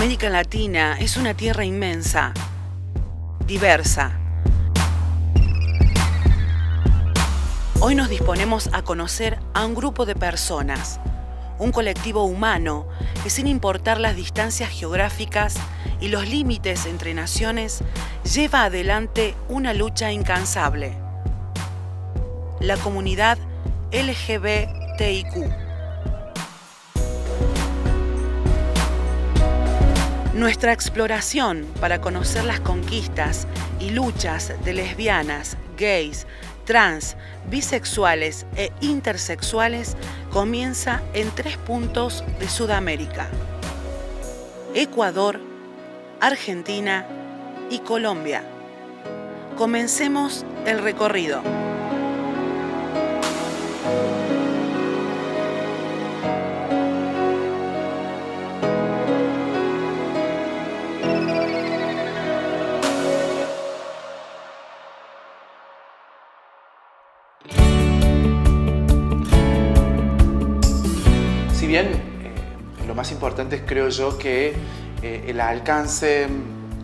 América Latina es una tierra inmensa, diversa. Hoy nos disponemos a conocer a un grupo de personas, un colectivo humano que, sin importar las distancias geográficas y los límites entre naciones, lleva adelante una lucha incansable. La comunidad LGBTIQ. Nuestra exploración para conocer las conquistas y luchas de lesbianas, gays, trans, bisexuales e intersexuales comienza en 3 puntos de Sudamérica: Ecuador, Argentina y Colombia. Comencemos el recorrido. Si bien lo más importante es, creo yo, que el alcance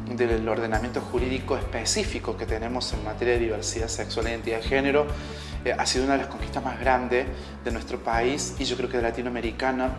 del ordenamiento jurídico específico que tenemos en materia de diversidad sexual e identidad de género ha sido una de las conquistas más grandes de nuestro país, y yo creo que de latinoamericana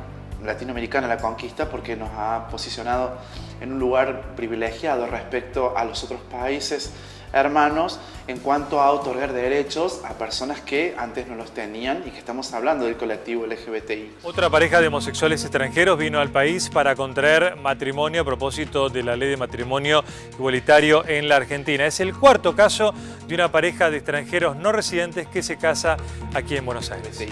la conquista, porque nos ha posicionado en un lugar privilegiado respecto a los otros países hermanos en cuanto a otorgar derechos a personas que antes no los tenían, y que estamos hablando del colectivo LGBTI. Otra pareja de homosexuales extranjeros vino al país para contraer matrimonio a propósito de la ley de matrimonio igualitario en la Argentina. Es el 4º caso de una pareja de extranjeros no residentes que se casa aquí en Buenos Aires. Sí.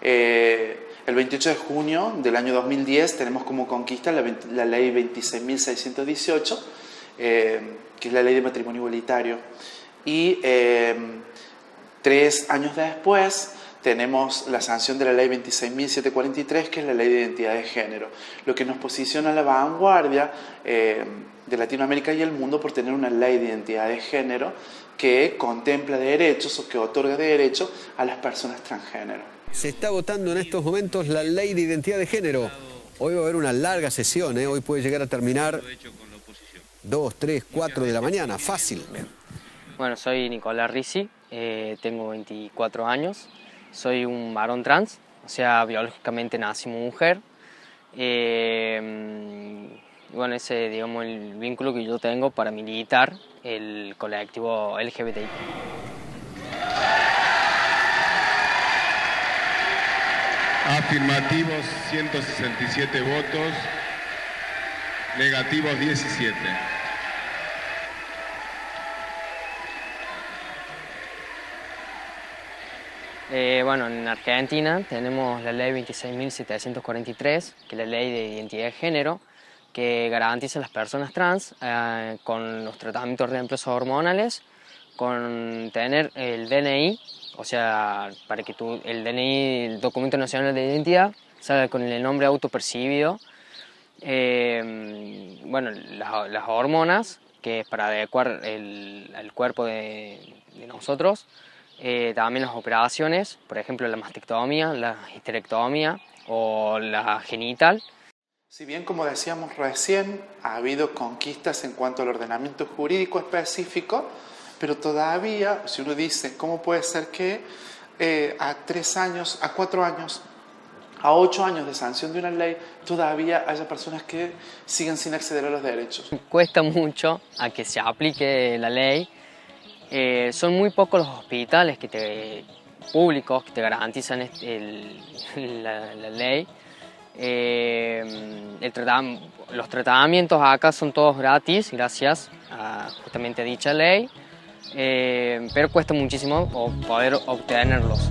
El 28 de junio del año 2010 tenemos como conquista la ley 26.618, que es la ley de matrimonio igualitario, y 3 años después tenemos la sanción de la ley 26.743, que es la ley de identidad de género, lo que nos posiciona a la vanguardia de Latinoamérica y el mundo por tener una ley de identidad de género que contempla derechos o que otorga derechos a las personas transgénero. Se está votando en estos momentos la ley de identidad de género. Hoy va a haber una larga sesión, hoy puede llegar a terminar 2, 3, 4 de la mañana, fácil. Bueno, soy Nicolás Ricci, tengo 24 años, soy un varón trans, o sea, biológicamente nací mujer. Bueno, ese es, digamos, el vínculo que yo tengo para militar el colectivo LGBTI. Afirmativos 167 votos, negativos 17. Bueno, en Argentina tenemos la ley 26.743, que es la ley de identidad de género, que garantiza a las personas trans con los tratamientos de reemplazo hormonales, con tener el DNI, o sea, para que el DNI, el Documento Nacional de Identidad, salga con el nombre autopercibido. Bueno, las hormonas, que es para adecuar el cuerpo de nosotros. También las operaciones, por ejemplo la mastectomía, la histerectomía o la genital. Si bien, como decíamos recién, ha habido conquistas en cuanto al ordenamiento jurídico específico, pero todavía, si uno dice, ¿cómo puede ser que a 3 años, a 4 años, a 8 años de sanción de una ley, todavía haya personas que siguen sin acceder a los derechos? Cuesta mucho a que se aplique la ley. Son muy pocos los hospitales públicos que te garantizan la ley. Los tratamientos acá son todos gratis, gracias a justamente dicha ley, pero cuesta muchísimo poder obtenerlos.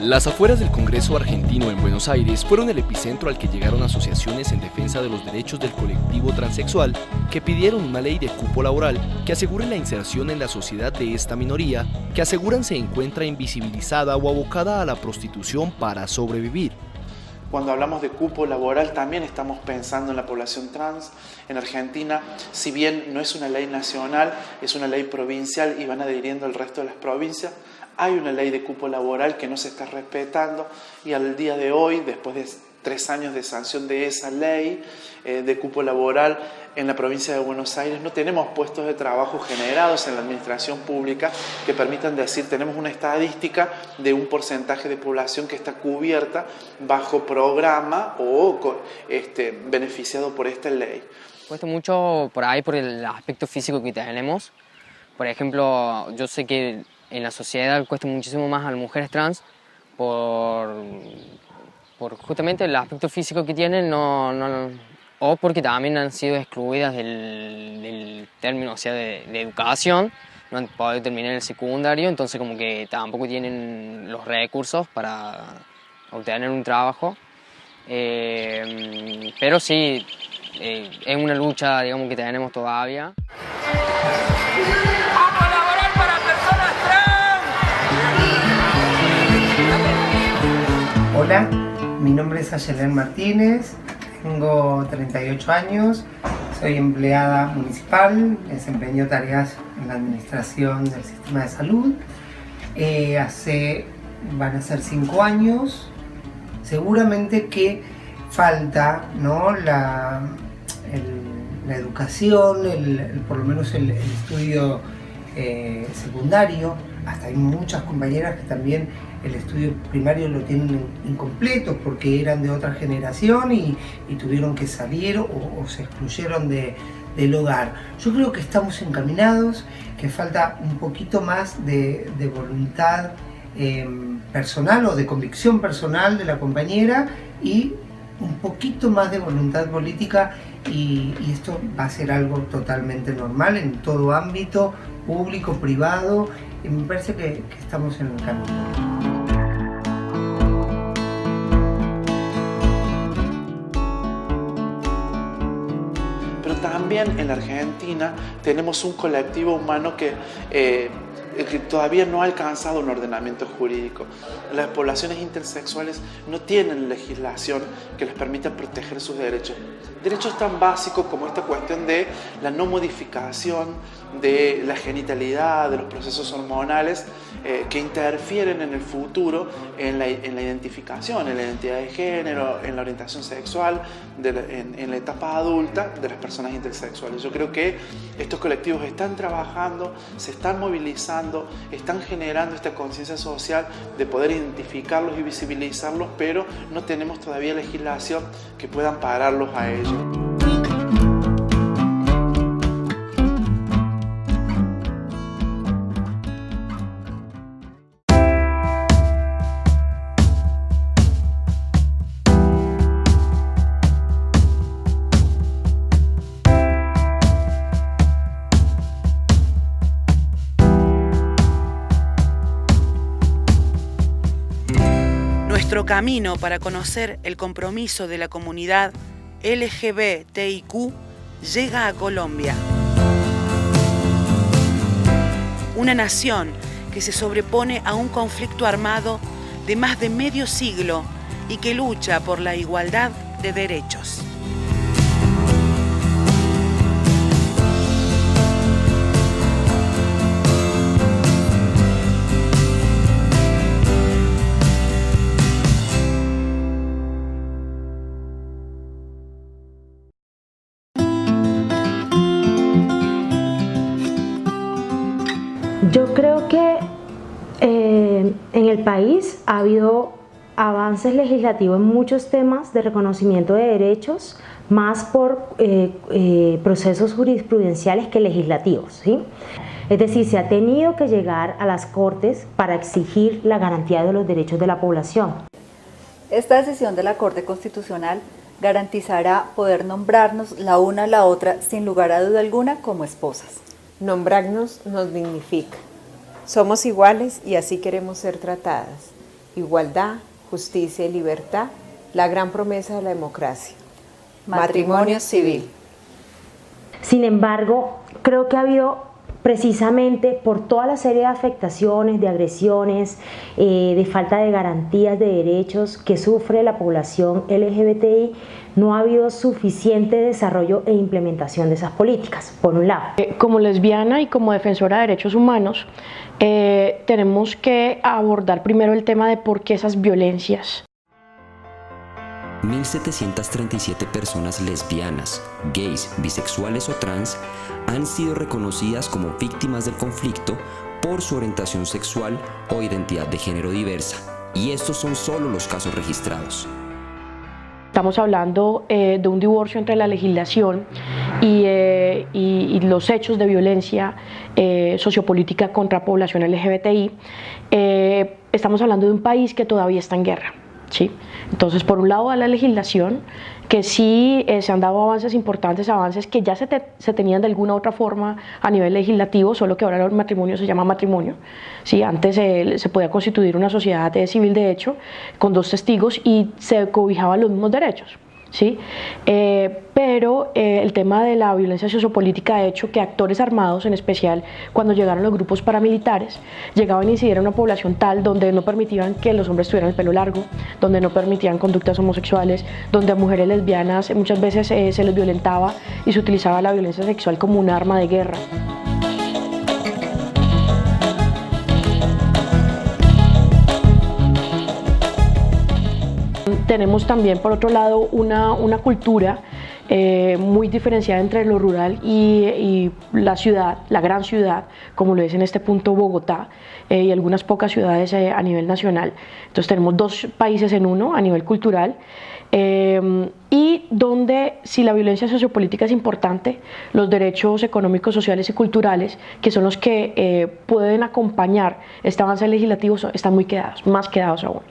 Las afueras del Congreso argentino en Buenos Aires fueron el epicentro al que llegaron asociaciones en defensa de los derechos del colectivo transexual que pidieron una ley de cupo laboral que asegure la inserción en la sociedad de esta minoría que aseguran se encuentra invisibilizada o abocada a la prostitución para sobrevivir. Cuando hablamos de cupo laboral también estamos pensando en la población trans. En Argentina, si bien no es una ley nacional, es una ley provincial y van adhiriendo el resto de las provincias, hay una ley de cupo laboral que no se está respetando y al día de hoy, después de 3 años de sanción de esa ley de cupo laboral en la provincia de Buenos Aires, no tenemos puestos de trabajo generados en la administración pública que permitan decir, tenemos una estadística de un porcentaje de población que está cubierta bajo programa o beneficiado por esta ley. Cuesta mucho por ahí por el aspecto físico que tenemos. Por ejemplo, yo sé que en la sociedad cuesta muchísimo más a las mujeres trans por justamente el aspecto físico que tienen, o porque también han sido excluidas del término, o sea, de educación, no han podido terminar el secundario, entonces como que tampoco tienen los recursos para obtener un trabajo. Pero sí, es una lucha, digamos, que tenemos todavía. Hola, mi nombre es Ayelen Martínez, tengo 38 años, soy empleada municipal, desempeño tareas en la administración del sistema de salud. Van a ser 5 años, seguramente que falta, ¿no?, la educación, por lo menos el estudio secundario. Hasta hay muchas compañeras que también el estudio primario lo tienen incompleto porque eran de otra generación y tuvieron que salir o se excluyeron del hogar. Yo creo que estamos encaminados, que falta un poquito más de voluntad personal o de convicción personal de la compañera y un poquito más de voluntad política y esto va a ser algo totalmente normal en todo ámbito, público, privado, y me parece que estamos en el camino. También en la Argentina tenemos un colectivo humano que todavía no ha alcanzado un ordenamiento jurídico. Las poblaciones intersexuales no tienen legislación que les permita proteger sus derechos. Derechos tan básicos como esta cuestión de la no modificación de la genitalidad, de los procesos hormonales que interfieren en el futuro en la identificación, en la identidad de género, en la orientación sexual, en la etapa adulta de las personas intersexuales. Yo creo que estos colectivos están trabajando, se están movilizando, están generando esta conciencia social de poder identificarlos y visibilizarlos, pero no tenemos todavía legislación que pueda ampararlos a ellos. Nuestro camino para conocer el compromiso de la comunidad LGBTIQ llega a Colombia. Una nación que se sobrepone a un conflicto armado de más de medio siglo y que lucha por la igualdad de derechos. Yo creo que en el país ha habido avances legislativos en muchos temas de reconocimiento de derechos, más por procesos jurisprudenciales que legislativos, ¿sí? Es decir, se ha tenido que llegar a las Cortes para exigir la garantía de los derechos de la población. Esta decisión de la Corte Constitucional garantizará poder nombrarnos la una a la otra sin lugar a duda alguna como esposas. Nombrarnos nos dignifica. Somos iguales y así queremos ser tratadas. igualdad, justicia y libertad, la gran promesa de la democracia. Matrimonio civil. Sin embargo, creo que ha habido, precisamente por toda la serie de afectaciones, de agresiones, de falta de garantías de derechos que sufre la población LGBTI, no ha habido suficiente desarrollo e implementación de esas políticas, por un lado. Como lesbiana y como defensora de derechos humanos, tenemos que abordar primero el tema de por qué esas violencias. 1.737 personas lesbianas, gays, bisexuales o trans han sido reconocidas como víctimas del conflicto por su orientación sexual o identidad de género diversa, y estos son solo los casos registrados. Estamos hablando de un divorcio entre la legislación y los hechos de violencia sociopolítica contra población LGBTI. Estamos hablando de un país que todavía está en guerra. ¿Sí? Entonces, por un lado, a la legislación, que sí se han dado avances importantes, avances que ya se tenían de alguna u otra forma a nivel legislativo, solo que ahora el matrimonio se llama matrimonio. ¿Sí? Antes se podía constituir una sociedad civil de hecho con 2 testigos y se cobijaban los mismos derechos. ¿Sí? Pero el tema de la violencia sociopolítica ha hecho que actores armados, en especial cuando llegaron los grupos paramilitares, llegaban a incidir en una población tal donde no permitían que los hombres tuvieran el pelo largo, donde no permitían conductas homosexuales, donde a mujeres lesbianas muchas veces se les violentaba y se utilizaba la violencia sexual como un arma de guerra. Tenemos también, por otro lado, una cultura muy diferenciada entre lo rural y la ciudad, la gran ciudad, como lo es en este punto Bogotá, y algunas pocas ciudades a nivel nacional. Entonces tenemos 2 países en uno a nivel cultural, y donde si la violencia sociopolítica es importante, los derechos económicos, sociales y culturales, que son los que pueden acompañar este avance legislativo, están muy quedados, más quedados aún.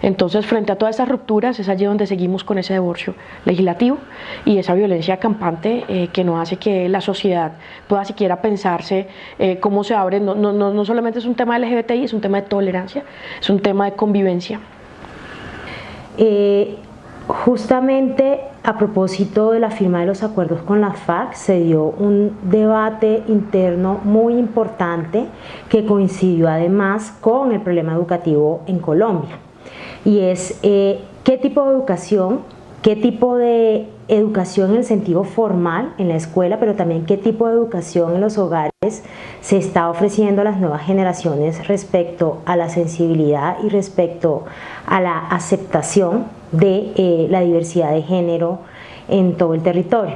Entonces, frente a todas estas rupturas, es allí donde seguimos con ese divorcio legislativo y esa violencia campante que no hace que la sociedad pueda siquiera pensarse cómo se abre. No solamente es un tema de LGBTI, es un tema de tolerancia, es un tema de convivencia. Justamente a propósito de la firma de los acuerdos con las FARC se dio un debate interno muy importante que coincidió además con el problema educativo en Colombia, y es qué tipo de educación en el sentido formal en la escuela, pero también qué tipo de educación en los hogares se está ofreciendo a las nuevas generaciones respecto a la sensibilidad y respecto a la aceptación de la diversidad de género en todo el territorio.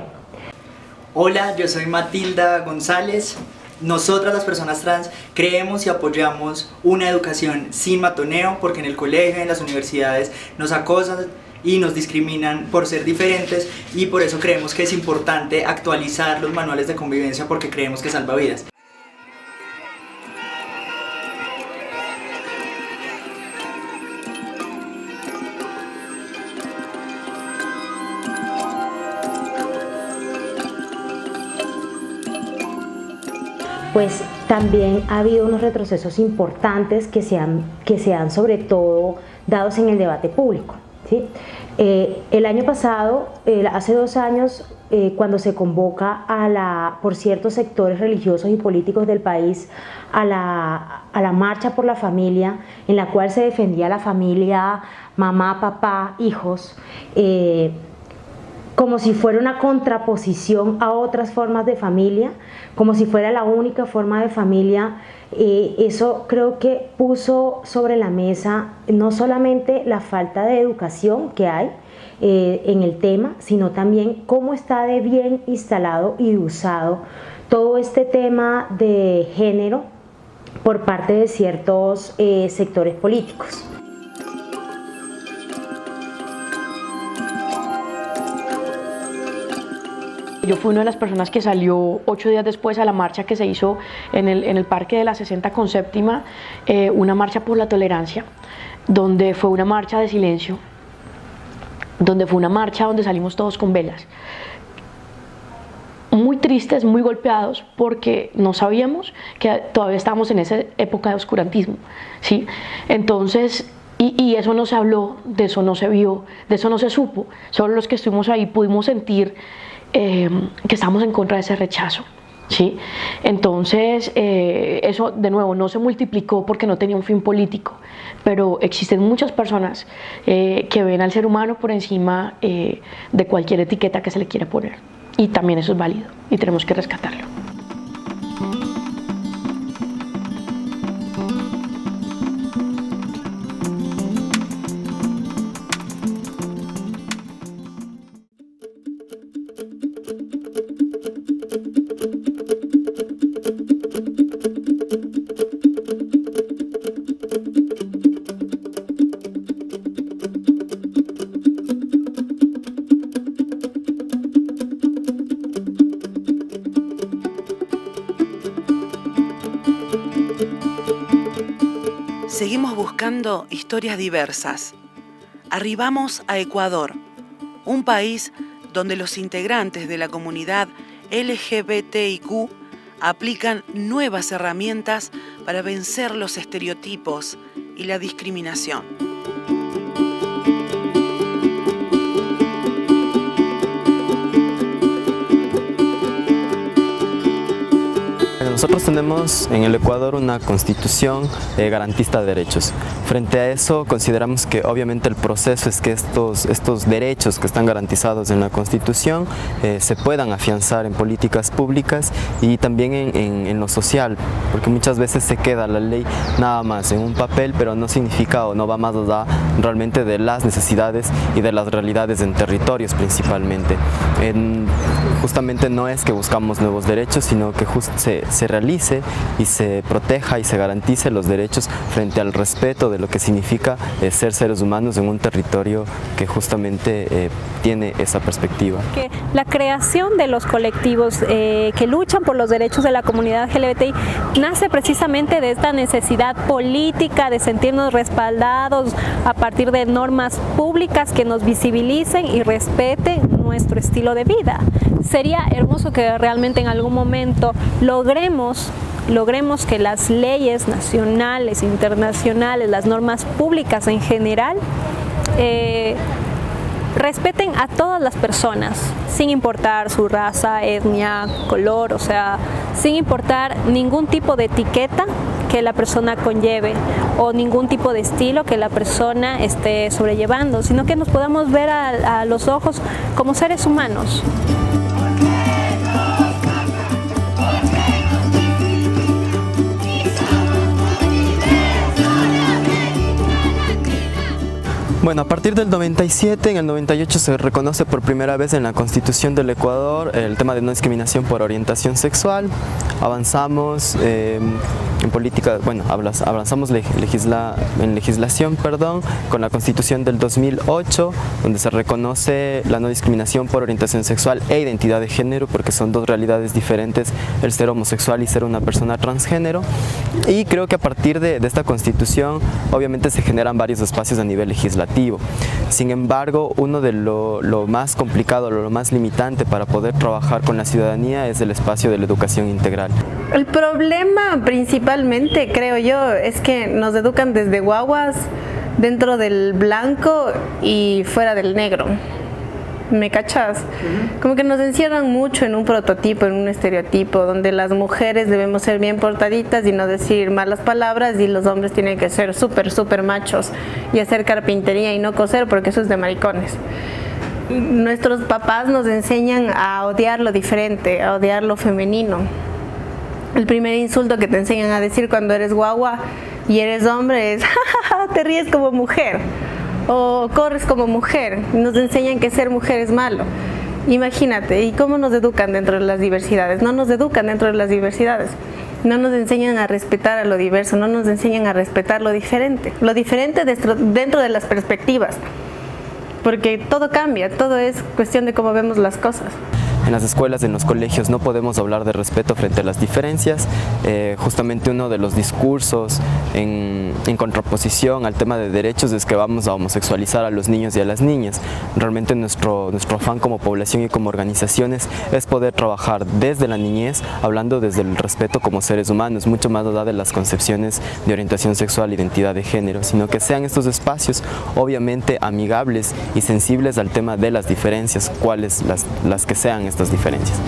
Hola, yo soy Matilda González. Nosotras, las personas trans, creemos y apoyamos una educación sin matoneo, porque en el colegio, en las universidades nos acosan y nos discriminan por ser diferentes, y por eso creemos que es importante actualizar los manuales de convivencia, porque creemos que salva vidas. Pues también ha habido unos retrocesos importantes que se han sobre todo dados en el debate público, ¿sí? El año pasado, hace 2 años, cuando se convoca por ciertos sectores religiosos y políticos del país a la marcha por la familia, en la cual se defendía la familia, mamá, papá, hijos, como si fuera una contraposición a otras formas de familia, como si fuera la única forma de familia. Eso creo que puso sobre la mesa no solamente la falta de educación que hay en el tema, sino también cómo está de bien instalado y usado todo este tema de género por parte de ciertos sectores políticos. Yo fui una de las personas que salió 8 días después a la marcha que se hizo en el Parque de la 60 con Séptima, una marcha por la tolerancia, donde fue una marcha de silencio, donde fue una marcha donde salimos todos con velas. Muy tristes, muy golpeados, porque no sabíamos que todavía estábamos en esa época de oscurantismo, ¿sí? Entonces, Y eso no se habló, de eso no se vio, de eso no se supo. Solo los que estuvimos ahí pudimos sentir que estamos en contra de ese rechazo, ¿sí? Entonces, eso de nuevo no se multiplicó porque no tenía un fin político, pero existen muchas personas que ven al ser humano por encima de cualquier etiqueta que se le quiera poner. Y también eso es válido y tenemos que rescatarlo. Seguimos buscando historias diversas. Arribamos a Ecuador, un país donde los integrantes de la comunidad LGBTIQ aplican nuevas herramientas para vencer los estereotipos y la discriminación. Nosotros tenemos en el Ecuador una constitución garantista de derechos. Frente a eso consideramos que obviamente el proceso es que estos derechos que están garantizados en la constitución se puedan afianzar en políticas públicas y también en lo social, porque muchas veces se queda la ley nada más en un papel, pero no significa o no va más allá realmente de las necesidades y de las realidades en territorios principalmente. Justamente no es que buscamos nuevos derechos, sino que se realice y se proteja y se garantice los derechos frente al respeto de lo que significa ser seres humanos en un territorio que justamente tiene esa perspectiva. Que la creación de los colectivos que luchan por los derechos de la comunidad LGBTI nace precisamente de esta necesidad política de sentirnos respaldados a partir de normas públicas que nos visibilicen y respeten nuestro estilo de vida. Sería hermoso que realmente en algún momento logremos que las leyes nacionales, internacionales, las normas públicas en general respeten a todas las personas, sin importar su raza, etnia, color, o sea, sin importar ningún tipo de etiqueta que la persona conlleve o ningún tipo de estilo que la persona esté sobrellevando, sino que nos podamos ver a los ojos como seres humanos. Bueno, a partir del 97, en el 98 se reconoce por primera vez en la Constitución del Ecuador el tema de no discriminación por orientación sexual. Avanzamos en política, bueno, avanzamos en legislación, con la Constitución del 2008, donde se reconoce la no discriminación por orientación sexual e identidad de género, porque son dos realidades diferentes, el ser homosexual y ser una persona transgénero. Y creo que a partir de esta Constitución, obviamente se generan varios espacios a nivel legislativo. Sin embargo, uno de lo más complicado, lo más limitante para poder trabajar con la ciudadanía es el espacio de la educación integral. El problema principalmente, creo yo, es que nos educan desde guaguas dentro del blanco y fuera del negro. ¿Me cachas? Como que nos encierran mucho en un prototipo, en un estereotipo, donde las mujeres debemos ser bien portaditas y no decir malas palabras, y los hombres tienen que ser súper machos y hacer carpintería y no coser, porque eso es de maricones. Nuestros papás nos enseñan a odiar lo diferente, a odiar lo femenino. El primer insulto que te enseñan a decir cuando eres guagua y eres hombre es «jajaja, te ríes como mujer» o corres como mujer. Nos enseñan que ser mujer es malo. Imagínate, ¿y cómo nos educan dentro de las diversidades? No nos educan dentro de las diversidades. No nos enseñan a respetar a lo diverso, no nos enseñan a respetar lo diferente dentro de las perspectivas. Porque todo cambia, todo es cuestión de cómo vemos las cosas. en las escuelas, en los colegios, no podemos hablar de respeto frente a las diferencias. Justamente uno de los discursos en contraposición al tema de derechos es que vamos a homosexualizar a los niños y a las niñas. Realmente nuestro afán como población y como organizaciones es poder trabajar desde la niñez, hablando desde el respeto como seres humanos, mucho más allá de las concepciones de orientación sexual, identidad de género, sino que sean estos espacios obviamente amigables y sensibles al tema de las diferencias, cuáles las que sean estas diferencias.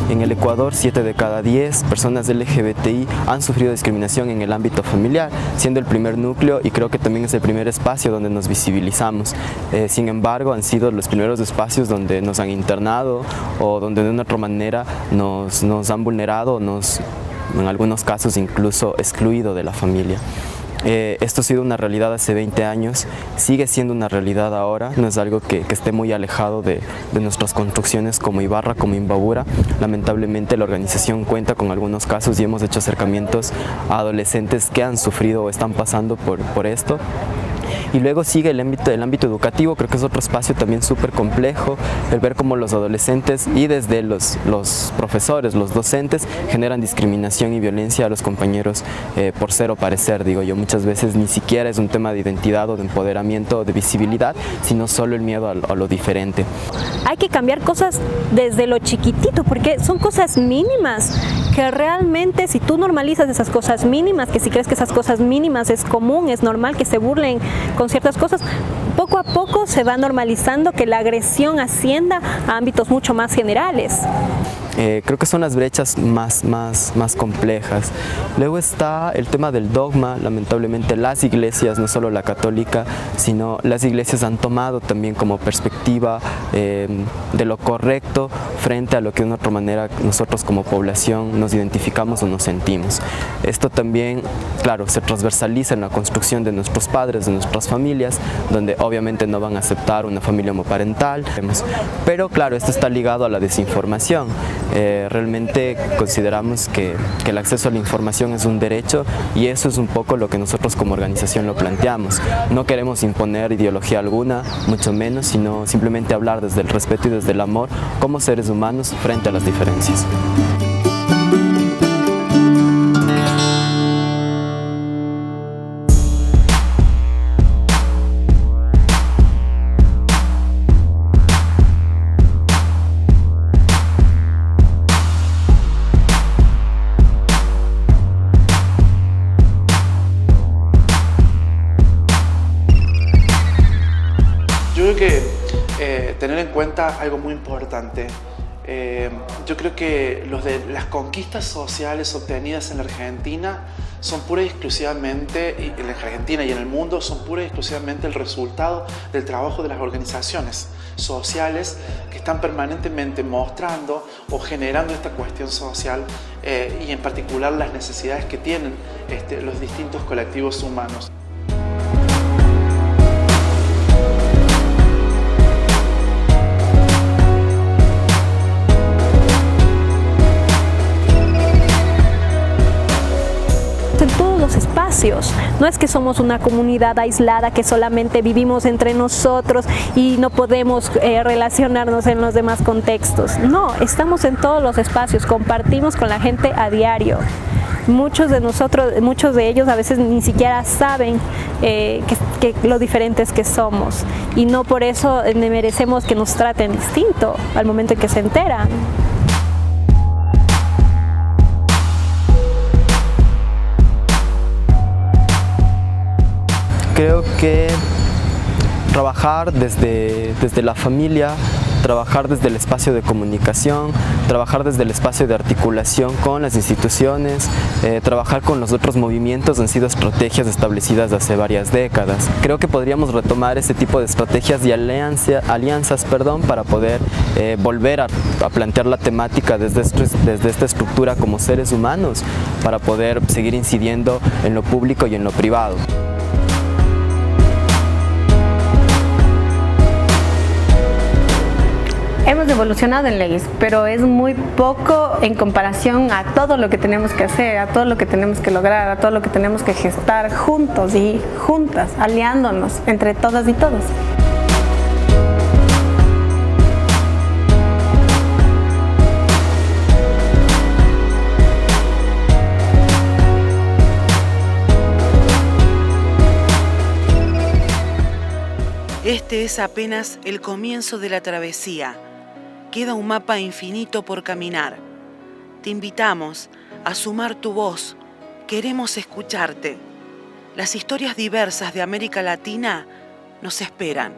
En el Ecuador, 7 de cada 10 personas LGBTI han sufrido discriminación en el ámbito familiar, siendo el primer núcleo y creo que también es el primer espacio donde nos visibilizamos. Sin embargo, han sido los primeros espacios donde nos han internado o donde de una otra manera nos han vulnerado o en algunos casos incluso excluido de la familia. Esto ha sido una realidad hace 20 años, sigue siendo una realidad ahora, no es algo que esté muy alejado de nuestras construcciones como Ibarra, como Imbabura. Lamentablemente la organización cuenta con algunos casos y hemos hecho acercamientos a adolescentes que han sufrido o están pasando por esto. Y luego sigue el ámbito educativo, creo que es otro espacio también súper complejo, el ver cómo los adolescentes y desde los profesores, los docentes, generan discriminación y violencia a los compañeros por ser o parecer, digo yo. Muchas veces ni siquiera es un tema de identidad o de empoderamiento o de visibilidad, sino solo el miedo a lo diferente. Hay que cambiar cosas desde lo chiquitito, porque son cosas mínimas, que realmente si tú normalizas esas cosas mínimas, que si crees que esas cosas mínimas es común, es normal que se burlen con ciertas cosas, poco a poco se va normalizando que la agresión ascienda a ámbitos mucho más generales. Creo que son las brechas más complejas. Luego está el tema del dogma. Lamentablemente las iglesias, no solo la católica, sino las iglesias han tomado también como perspectiva de lo correcto frente a lo que de una otra manera nosotros como población nos identificamos o nos sentimos. Esto también, claro, se transversaliza en la construcción de nuestros padres, de nuestras familias, donde obviamente no van a aceptar una familia homoparental, pero claro, esto está ligado a la desinformación. Realmente consideramos que el acceso a la información es un derecho y eso es un poco lo que nosotros como organización lo planteamos. No queremos imponer ideología alguna, mucho menos, sino simplemente hablar desde el respeto y desde el amor como seres humanos frente a las diferencias. Yo creo que tener en cuenta algo muy importante. Yo creo que las conquistas sociales obtenidas en la Argentina son pura y exclusivamente, en la Argentina y en el mundo, son pura y exclusivamente el resultado del trabajo de las organizaciones sociales que están permanentemente mostrando o generando esta cuestión social y en particular las necesidades que tienen los distintos colectivos humanos. Espacios. No es que somos una comunidad aislada que solamente vivimos entre nosotros y no podemos relacionarnos en los demás contextos. No, estamos en todos los espacios, compartimos con la gente a diario. Muchos de ellos a veces ni siquiera saben que lo diferentes que somos y no por eso merecemos que nos traten distinto al momento en que se enteran. Creo que trabajar desde la familia, trabajar desde el espacio de comunicación, trabajar desde el espacio de articulación con las instituciones, trabajar con los otros movimientos han sido estrategias establecidas hace varias décadas. Creo que podríamos retomar ese tipo de estrategias y alianzas para poder volver a plantear la temática desde esta estructura como seres humanos, para poder seguir incidiendo en lo público y en lo privado. Hemos evolucionado en leyes, pero es muy poco en comparación a todo lo que tenemos que hacer, a todo lo que tenemos que lograr, a todo lo que tenemos que gestar juntos y juntas, aliándonos entre todas y todos. Este es apenas el comienzo de la travesía. Queda un mapa infinito por caminar. Te invitamos a sumar tu voz. Queremos escucharte. Las historias diversas de América Latina nos esperan.